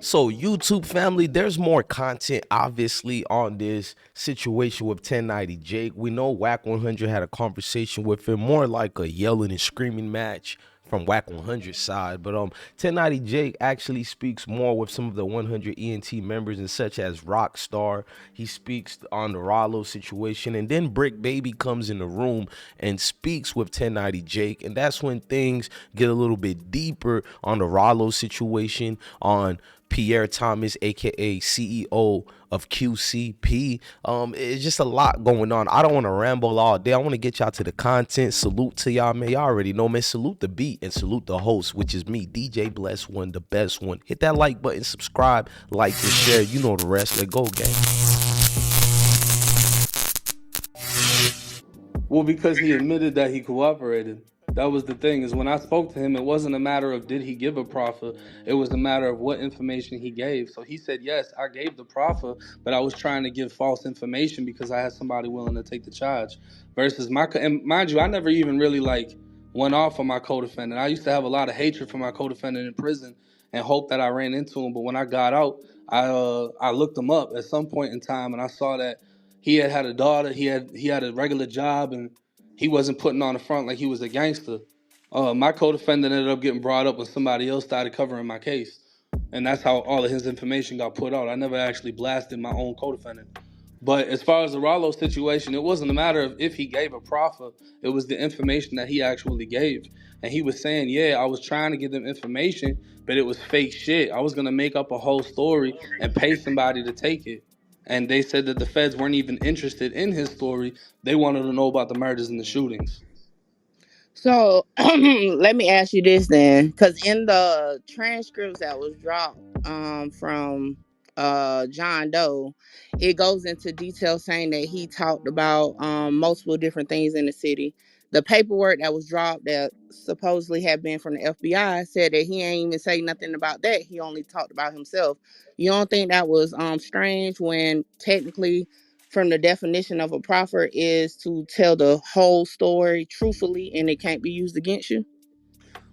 So, YouTube family, there's more content obviously on this situation with 1090 Jake. We know Whack 100 had a conversation with him, more like a yelling and screaming match from Whack 100 side. But 1090 Jake actually speaks more with some of the 100 ENT members and such as Rockstar. He speaks on the Rallo situation, and then Brick Baby comes in the room and speaks with 1090 Jake, and that's when things get a little bit deeper on the Rallo situation, on Pierre Thomas, aka CEO of QCP. It's just a lot going on. I don't want to ramble all day. I want to get y'all to the content. Salute to y'all, man. Y'all already know, man. Salute the beat and salute the host, which is me, DJ Bless One, the best one. Hit that like button, subscribe, like, and share. You know the rest. Let go, gang. Well, because he admitted that he cooperated. That was the thing, is when I spoke to him, it wasn't a matter of did he give a proffer. It was a matter of what information he gave. So he said, yes, I gave the proffer, but I was trying to give false information because I had somebody willing to take the charge. Versus and mind you, I never even really went off on my co-defendant. I used to have a lot of hatred for my co-defendant in prison and hope that I ran into him. But when I got out, I looked him up at some point in time, and I saw that he had a daughter. He had a regular job, and he wasn't putting on the front like he was a gangster. My co-defendant ended up getting brought up when somebody else started covering my case, and that's how all of his information got put out. I never actually blasted my own co-defendant. But as far as the Rallo situation, it wasn't a matter of if he gave a proffer. It was the information that he actually gave. And he was saying, yeah, I was trying to give them information, but it was fake shit. I was going to make up a whole story and pay somebody to take it. And they said that the feds weren't even interested in his story. They wanted to know about the murders and the shootings. So let me ask you this then, because in the transcripts that was dropped from John Doe, it goes into detail saying that he talked about multiple different things in the city. The paperwork that was dropped that supposedly had been from the FBI said that he ain't even say nothing about that. He only talked about himself. You don't think that was strange when technically from the definition of a proffer is to tell the whole story truthfully and it can't be used against you?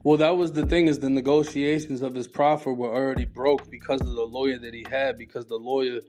Well, that was the thing, is the negotiations of his proffer were already broke because of the lawyer that he had, because the lawyer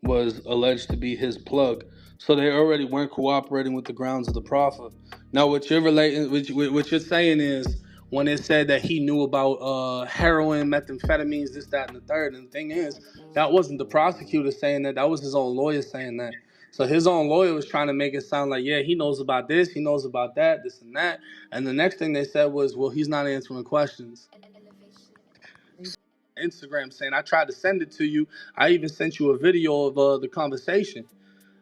was alleged to be his plug. So they already weren't cooperating with the grounds of the proffer. Now, what you're relating, what you're saying is when it said that he knew about heroin, methamphetamines, this, that, and the third. And the thing is, that wasn't the prosecutor saying that. That was his own lawyer saying that. So his own lawyer was trying to make it sound like, yeah, he knows about this, he knows about that, this and that. And the next thing they said was, well, he's not answering questions. Instagram saying, I tried to send it to you. I even sent you a video of the conversation.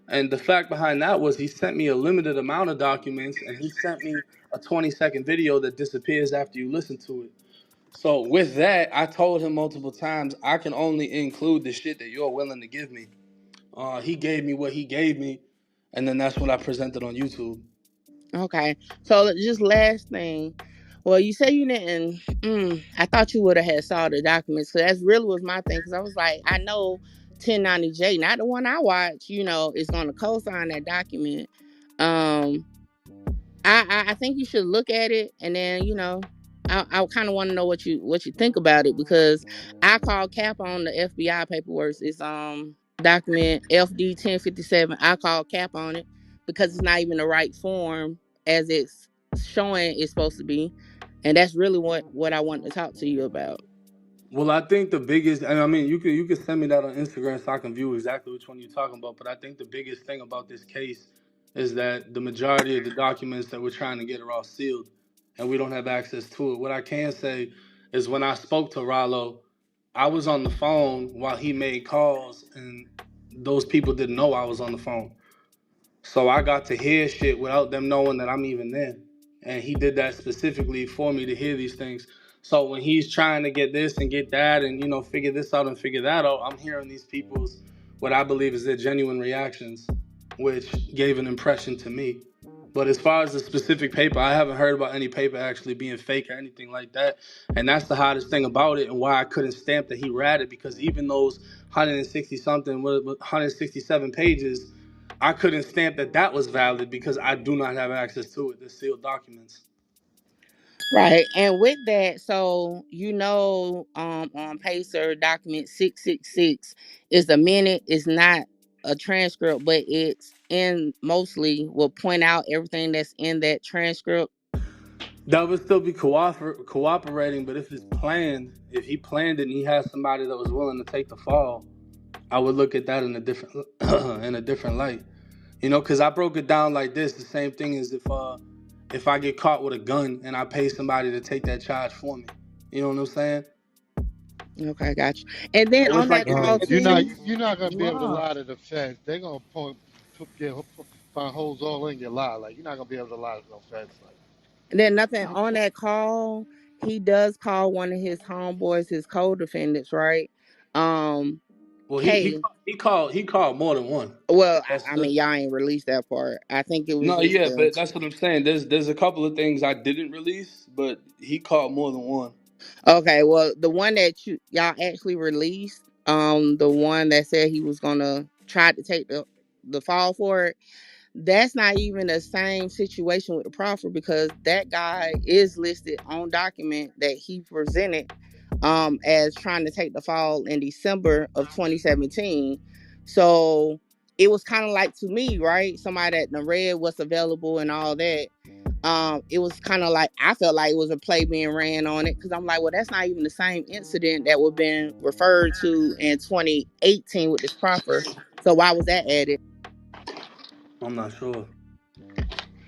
And the fact behind that was he sent me a limited amount of documents, and he sent me a 20-second video that disappears after you listen to it. So with that, I told him multiple times, I can only include the shit that you're willing to give me. He gave me what he gave me, and then that's what I presented on YouTube. Okay. So just last thing. Well, you say you didn't. I thought you would have had saw the documents. So that's really was my thing. Because I was like, I know 1090J, not the one I watch. Is going to co-sign that document. Um, I think you should look at it, and then I kind of want to know what you think about it, because I called cap on the FBI paperwork. It's document FD 1057. I called cap on it because it's not even the right form as it's showing it's supposed to be, and that's really what I want to talk to you about. Well, I think the biggest, and I mean, you can send me that on Instagram so I can view exactly which one you're talking about. But I think the biggest thing about this case is that the majority of the documents that we're trying to get are all sealed, and we don't have access to it. What I can say is when I spoke to Rallo, I was on the phone while he made calls, and those people didn't know I was on the phone. So I got to hear shit without them knowing that I'm even there. And he did that specifically for me to hear these things. So when he's trying to get this and get that and, figure this out and figure that out, I'm hearing these people's, what I believe is their genuine reactions, which gave an impression to me. But as far as the specific paper, I haven't heard about any paper actually being fake or anything like that. And that's the hottest thing about it, and why I couldn't stamp that he ratted, because even those 160 something, 167 pages, I couldn't stamp that that was valid because I do not have access to it. The sealed documents. Right. And with that, so on Pacer document 666 is a minute, it's not a transcript, but it's in mostly will point out everything that's in that transcript. That would still be cooperating, but if it's planned, if he planned it and he had somebody that was willing to take the fall, I would look at that in a different in a different light. You know, because I broke it down like this. The same thing as if I get caught with a gun and I pay somebody to take that charge for me. You know what I'm saying? Okay, got you. And then So on it's like that if, call it, if You're it's not too, you're not gonna you be able to are. lie to the feds. They're gonna find holes all in your lie. Like you're not gonna be able to lie to no feds. Like And then nothing on that call, he does call one of his homeboys, his co-defendants, right? Um, well, K. he called more than one. Well, That's I mean, y'all ain't released that part. I think it was no, just yeah, the but that's what I'm saying. There's a couple of things I didn't release, but he called more than one. okay. Well, the one that y'all actually released, the one that said he was gonna try to take the fall for it. That's not even the same situation with the proffer because that guy is listed on document that he presented as trying to take the fall in December of 2017. So it was kind of like to me, right? Somebody that done read what's available and all that. It was kind of like I felt like it was a play being ran on it because I'm like, well, that's not even the same incident that was been referred to in 2018 with this proffer. So why was that added? I'm not sure.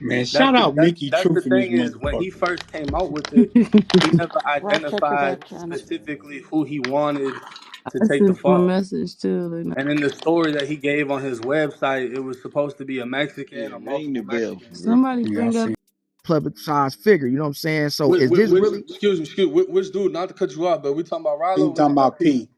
Man, shout out Mickey That's the Truth in this thing is when he motherfucker. first came out with it, he never Right, check your identified back channel. specifically who he wanted to I take the sent you a fall. message too. And in the story that he gave on his website, it was supposed to be a Mexican Yeah, or ring the multiple bell Mexicans. for real. Somebody Yeah, I bring up see. Public size figure, you know what I'm saying? So Which, is this really which dude? Not to cut you off, but we talking about Rallo. He Or we talking talking about about P? P.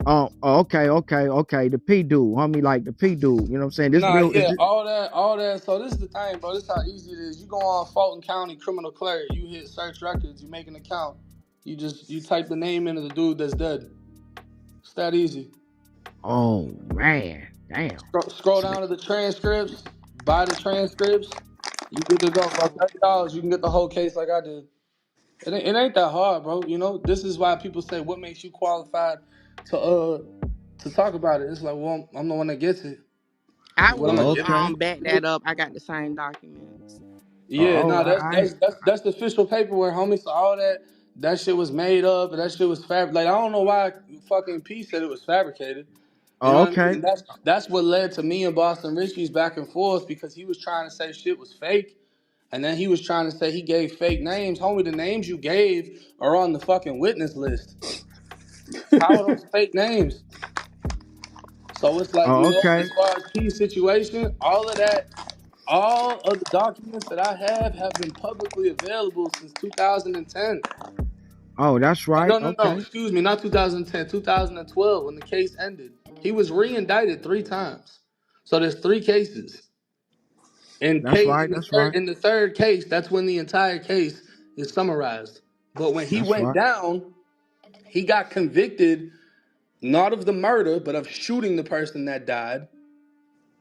Okay. The P dude, homie, like the P dude, you know what I'm saying? This Nah, real is yeah, this all that. So this is the thing, bro. This is how easy it is. You go on Fulton County Criminal Clerk, you hit search records, you make an account, you type the name into the dude that's dead. It's that easy. oh man, damn. Scroll So, down to the transcripts, buy the transcripts. You good to go, bro. $30, you can get the whole case like I did. It ain't that hard, bro. You know, this is why people say, "What makes you qualified to talk about it?" It's like, well, I'm the one that gets it. I What am I oh, will giving? okay. back that up. I got the same documents. Yeah, no, All right. that's the official paperwork, homie. So all that shit was made up, and that shit was Like I don't know why fucking P said it was fabricated. You know Oh, what I mean? okay. And that's what led to me and Boston Richie's back and forth because he was trying to say shit was fake, and then he was trying to say he gave fake names. Homie, the names you gave are on the fucking witness list. How are those fake names? So it's like, Oh, okay. as far as P's situation, all of that, all of the documents that I have been publicly available since 2010. Oh, that's right. No, Okay. excuse me, not 2010, 2012 when the case ended. He was re-indicted 3 times. So there's 3 cases. That's right. That's right. In the third case, that's when the entire case is summarized. But when he That's went right. down, he got convicted not of the murder, but of shooting the person that died,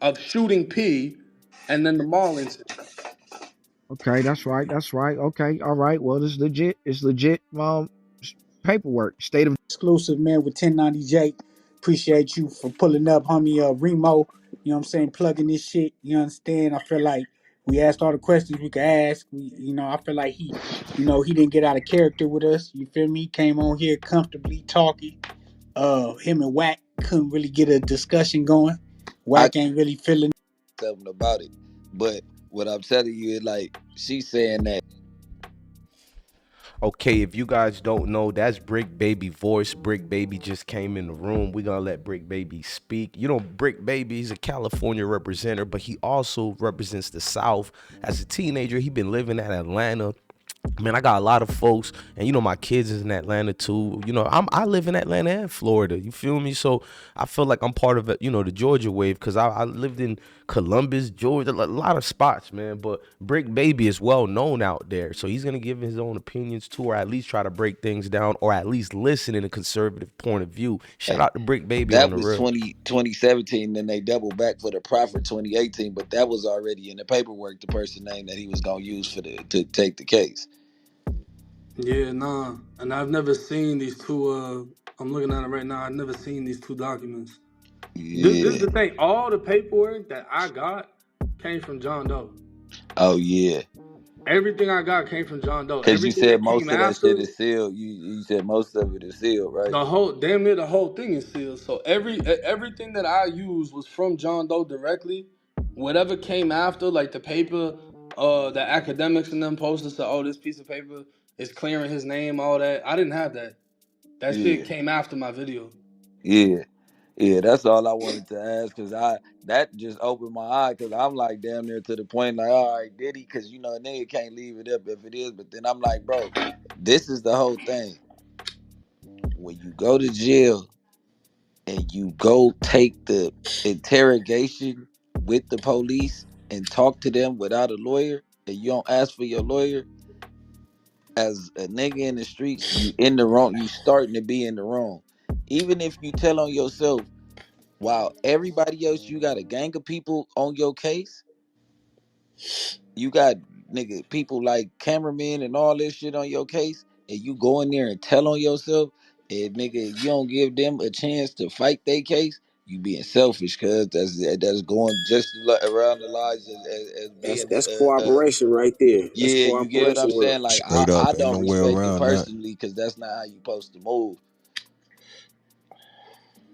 of shooting P, and then the mall incident. Okay, that's right. That's right. Okay. All right. Well, this is legit. It's legit paperwork. State of exclusive, man, with 1090J. Appreciate you for pulling up, homie. Remo, you know what I'm saying, plugging this shit. You understand? I feel like we asked all the questions we could ask. I feel like he didn't get out of character with us. You feel me? He came on here comfortably talking. Him and Wack couldn't really get a discussion going. I Wack ain't really feeling something about it, but what I'm telling you is like she's saying that. Okay, if you guys don't know, that's Brick Baby voice. Brick Baby just came in the room. We're gonna let Brick Baby speak. You know, Brick Baby, he's a California representative, but he also represents the South. As a teenager, he been living in Atlanta. Man, I got a lot of folks, and my kids is in Atlanta too. I live in Atlanta and Florida. You feel me? So I feel like I'm part of it, the Georgia wave, because I lived in Columbus, Georgia, a lot of spots, man. But Brick Baby is well known out there, so he's gonna give his own opinions too, or at least try to break things down, or at least listen in a conservative point of view. Shout Hey, out to Brick Baby on that the was real. 2017. Then they doubled back for the proffer 2018, but that was already in the paperwork. The person name that he was gonna use to take the case. Yeah, nah. And I've never seen these two. I'm looking at it right now. I've never seen these two documents. This is Yeah. the thing. All the paperwork that I got came from John Doe. Oh yeah. Everything I got came from John Doe. Cause you Everything said that came most of that shit after, is sealed. You said most of it is sealed, right? the whole damn near the whole thing is sealed. So everything that I used was from John Doe directly. Whatever came after, like the paper, the academics and them posted said, "Oh, this piece of paper is clearing his name." All that. I didn't have that. That shit Yeah. came after my video. Yeah. Yeah, that's all I wanted to ask because that just opened my eye because I'm like damn near to the point like, all right, did he? Because a nigga can't leave it up if it is, but then I'm like, bro, this is the whole thing. When you go to jail and you go take the interrogation with the police and talk to them without a lawyer, and you don't ask for your lawyer, as a nigga in the streets, you in the wrong. You starting to be in the wrong. Even if you tell on yourself, while everybody else, you got a gang of people on your case. You got nigga people like cameramen and all this shit on your case, and you go in there and tell on yourself, and nigga, you don't give them a chance to fight their case. You being selfish, cause that's going just around the lines as being That's cooperation right there. That's yeah. You get what I'm cooperation with saying? them. Like Straight I up, ain't don't no way respect it around that. personally, cause that's not how you supposed to move.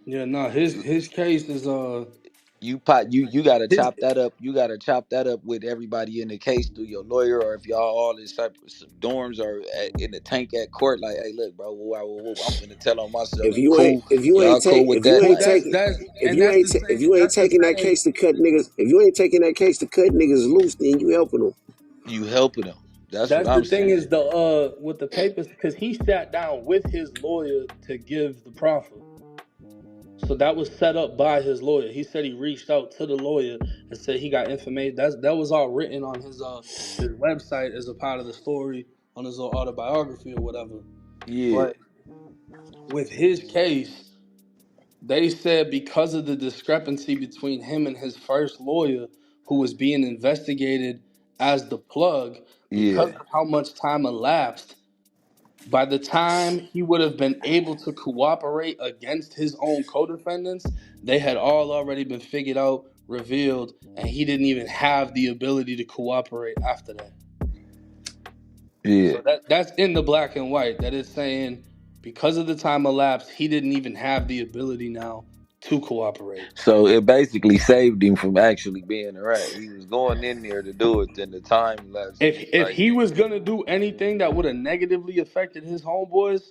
Yeah, no, his case is You gotta his chop that up. You gotta chop that up with everybody in the case through your lawyer, or if y'all all in separate dorms or in the tank at court. Like, hey, look, bro, I'm finna tell on myself. If you ain't Cool, if you ain't y'all take cool with if you that? well. ain't Like, taking That's if and you that's ain't the if same. you ain't That's the taking that same. case to cut niggas if you ain't taking that case to cut niggas loose, then you helping them. you helping them. That's what That's the I'm thing saying. is the with the papers because he sat down with his lawyer to give the proffer. So that was set up by his lawyer. He said he reached out to the lawyer and said he got information. That was all written on his website as a part of the story on his little autobiography or whatever. Yeah, But with his case, they said because of the discrepancy between him and his first lawyer, who was being investigated as the plug, because yeah, of how much time elapsed, by the time he would have been able to cooperate against his own co-defendants, they had all already been figured out, revealed, and he didn't even have the ability to cooperate after that. yeah. So that's in the black and white. That is saying because of the time elapsed, he didn't even have the ability now to cooperate. So it basically saved him from actually being a rat. He was going in there to do it, then the time lapse, and it's If like, he was gonna do anything that would have negatively affected his homeboys,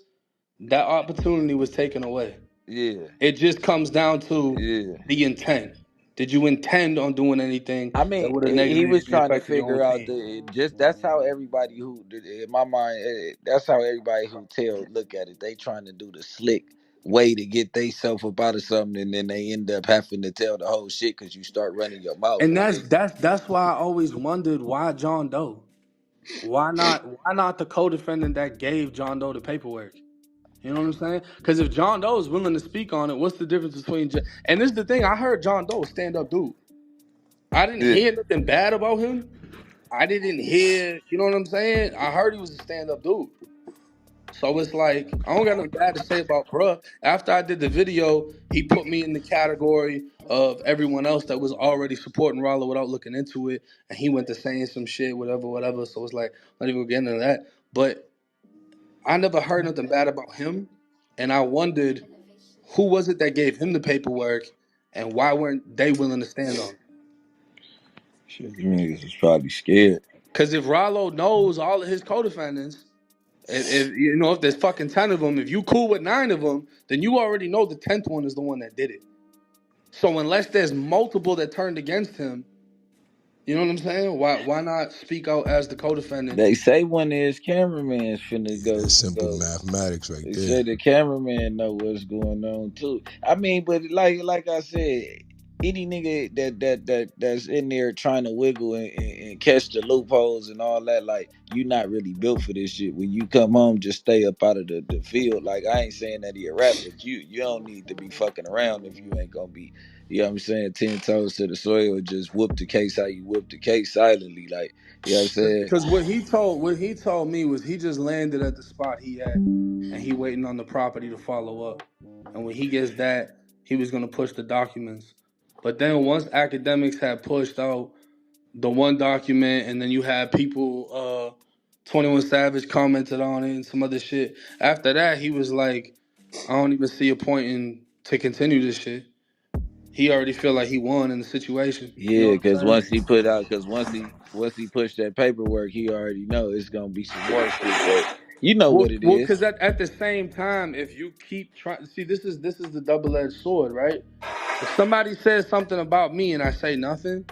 that opportunity was taken away. yeah, It just comes down to yeah. the intent. Did you intend on doing anything I that mean, would have he was negatively trying to affected your own figure out team? the just that's how everybody who in my mind that's how everybody who tell look at it. They trying to do the slick way to get they self up out of something, and then they end up having to tell the whole shit because you start running your mouth. And Like, that's why I always wondered why John Doe. Why not the co-defendant that gave John Doe the paperwork? You know what I'm saying? Because if John Doe is willing to speak on it, what's the difference between? And this is the thing. I heard John Doe stand up dude. I didn't yeah, hear nothing bad about him. I didn't hear. You know what I'm saying? I heard he was a stand up dude. So it's like I don't got nothing bad to say about bruh. After I did the video, he put me in the category of everyone else that was already supporting Rallo without looking into it, and he went to saying some shit, whatever, whatever. So it's like not even getting into that. But I never heard nothing bad about him, and I wondered who was it that gave him the paperwork, and why weren't they willing to stand on it? shit, you niggas is probably scared. Because if Rallo knows all of his co-defendants, if you know if there's fucking 10 of them, if you cool with 9 of them, then you already know the 10th one is the one that did it. So unless there's multiple that turned against him, you know what I'm saying? Why not speak out as the co-defendant? They say one of his cameraman's finna Yeah, that's simple go. mathematics right They there. say the cameraman know what's going on too. I mean, but like I said. any nigga that's in there trying to wiggle and catch the loopholes and all that, like you not really built for this shit. When you come home, just stay up out of the field. Like I ain't saying that he a rat, but you don't need to be fucking around if you ain't gonna be, you know what I'm saying, 10 toes to the soil, just whoop the case how you whoop the case silently. Like, you know what I'm saying? Because what he told me was he just landed at the spot he at, and he waiting on the property to follow up. And when he gets that, he was gonna push the documents. But then once academics had pushed out the one document, and then you had people, 21 Savage commented on it and some other shit. After that, he was like, I don't even see a point in to continue this shit. He already feel like he won in the situation. You know Yeah, what because I'm saying? once he pushed that paperwork, he already know it's gonna be some more shit. But you know Well, what it well, is. because at the same time, if you keep trying, see, this is the double-edged sword, right? If somebody says something about me and I say nothing,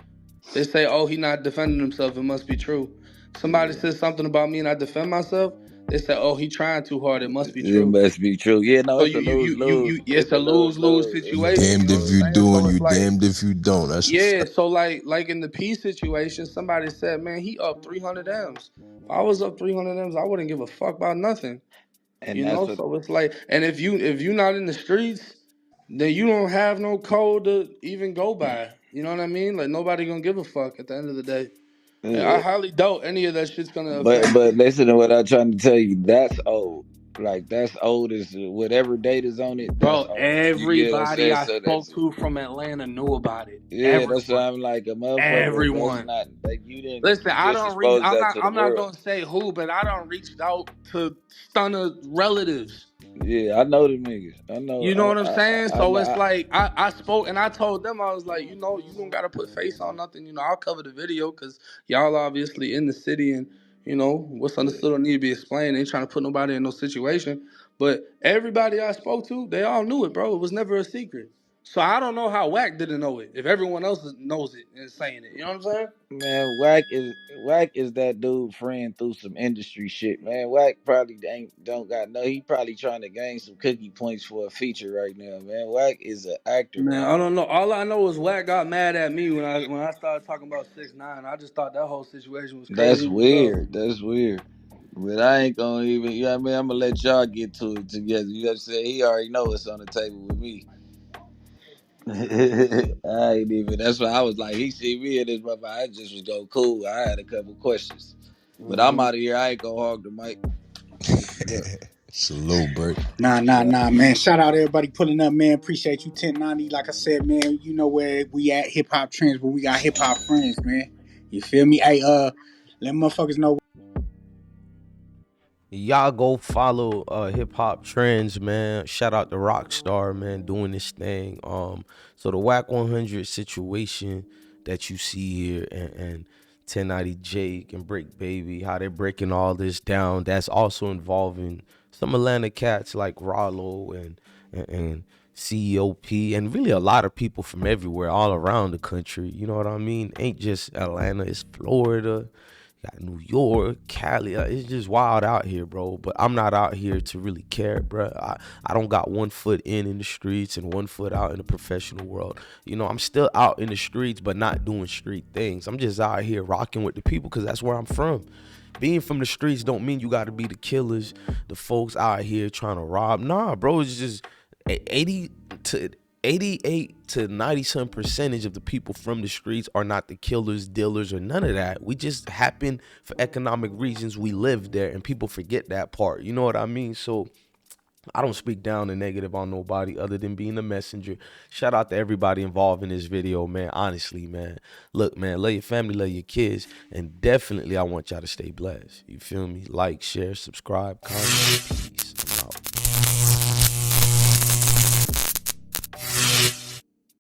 they say, "Oh, he not defending himself. It must be true." Somebody Yeah. says something about me and I defend myself, they say, "Oh, he trying too hard. It must be It true." must be true. Yeah, no, So it's a lose lose. it's It's a a lose lose lose. It's You a situation. You damned know lose what if I'm you lose. saying? do So and it's you like, damned if you don't. That's a yeah. fact. So like in the P situation, somebody said, "Man, he up 300 M's." If I was up 300 M's, I wouldn't give a fuck about nothing. And You that's know, what so it's like, and if you not in the streets, then you don't have no code to even go by. You know what I mean? Like nobody gonna give a fuck at the end of the day. And I yeah. highly doubt any of that shit's gonna But affect but me. listen to what I'm trying to tell you. That's old. Like that's old as whatever date is on it. That's Bro, old. You get what I'm everybody saying? I So spoke that's to from Atlanta knew about it. yeah. That's why Everyone. I'm like a motherfucker. That's Everyone. not like you didn't Listen, I just don't reach. expose that to the I'm not world. gonna say who, but I don't reached out to stunner relatives. Yeah, I know the niggas. I know. You know what I'm saying? I So know. it's like I spoke and I told them, I was like, you don't gotta put face on nothing. I'll cover the video because y'all obviously in the city and what's understood don't need to be explained. Ain't trying to put nobody in no situation. But everybody I spoke to, they all knew it, bro. It was never a secret. So I don't know how Wack didn't know it if everyone else knows it and saying it. You know what I'm saying? Man, Whack is that dude friend through some industry shit, man. Whack probably ain't don't got no. He probably trying to gain some cookie points for a feature right now, man. Whack is an actor Man, right I now. don't know. All I know is Wack got mad at me when I started talking about 6ix9ine. I just thought that whole situation was That's crazy as hell. weird. That's weird. But I ain't gonna even. You know what I mean? I'm gonna let y'all get to it together. You know what I'm saying? He already know what's on the table with me. I ain't even. That's why I was like, he see me in this motherfucker. I just was go cool. I had a couple questions, but I'm Hmm. out of here. I ain't gonna hog the mic. This is up. Salute, Bert. Nah, man. Shout out everybody pulling up, man. Appreciate you, 1090. Like I said, man, you know where we at, hip hop trends, but we got hip hop friends, man. You feel me? Hey, let motherfuckers know. Y'all go follow hip hop trends, man. Shout out to Rockstar, man, doing this thing. So the Whack 100 situation that you see here, and 1090 Jake and Break Baby, how they're breaking all this down. That's also involving some Atlanta cats like Rallo and CEOP, and really a lot of people from everywhere, all around the country. You know what I mean? Ain't just Atlanta, it's Florida. Got New York, Cali. It's just wild out here, bro. But I'm not out here to really care, bro. I don't got one foot in the streets and one foot out in the professional world. I'm still out in the streets, but not doing street things. I'm just out here rocking with the people because that's where I'm from. Being from the streets don't mean you got to be the killers, the folks out here trying to rob. Nah, bro, it's just 80 to 88 to 90 some percentage of the people from the streets are not the killers, dealers, or none of that. We just happen, for economic reasons, we live there, and people forget that part. You know what I mean? So I don't speak down the negative on nobody other than being a messenger. Shout out to everybody involved in this video, man. Honestly, man. Look, man, love your family, love your kids, and definitely I want y'all to stay blessed. You feel me? Like, share, subscribe, comment.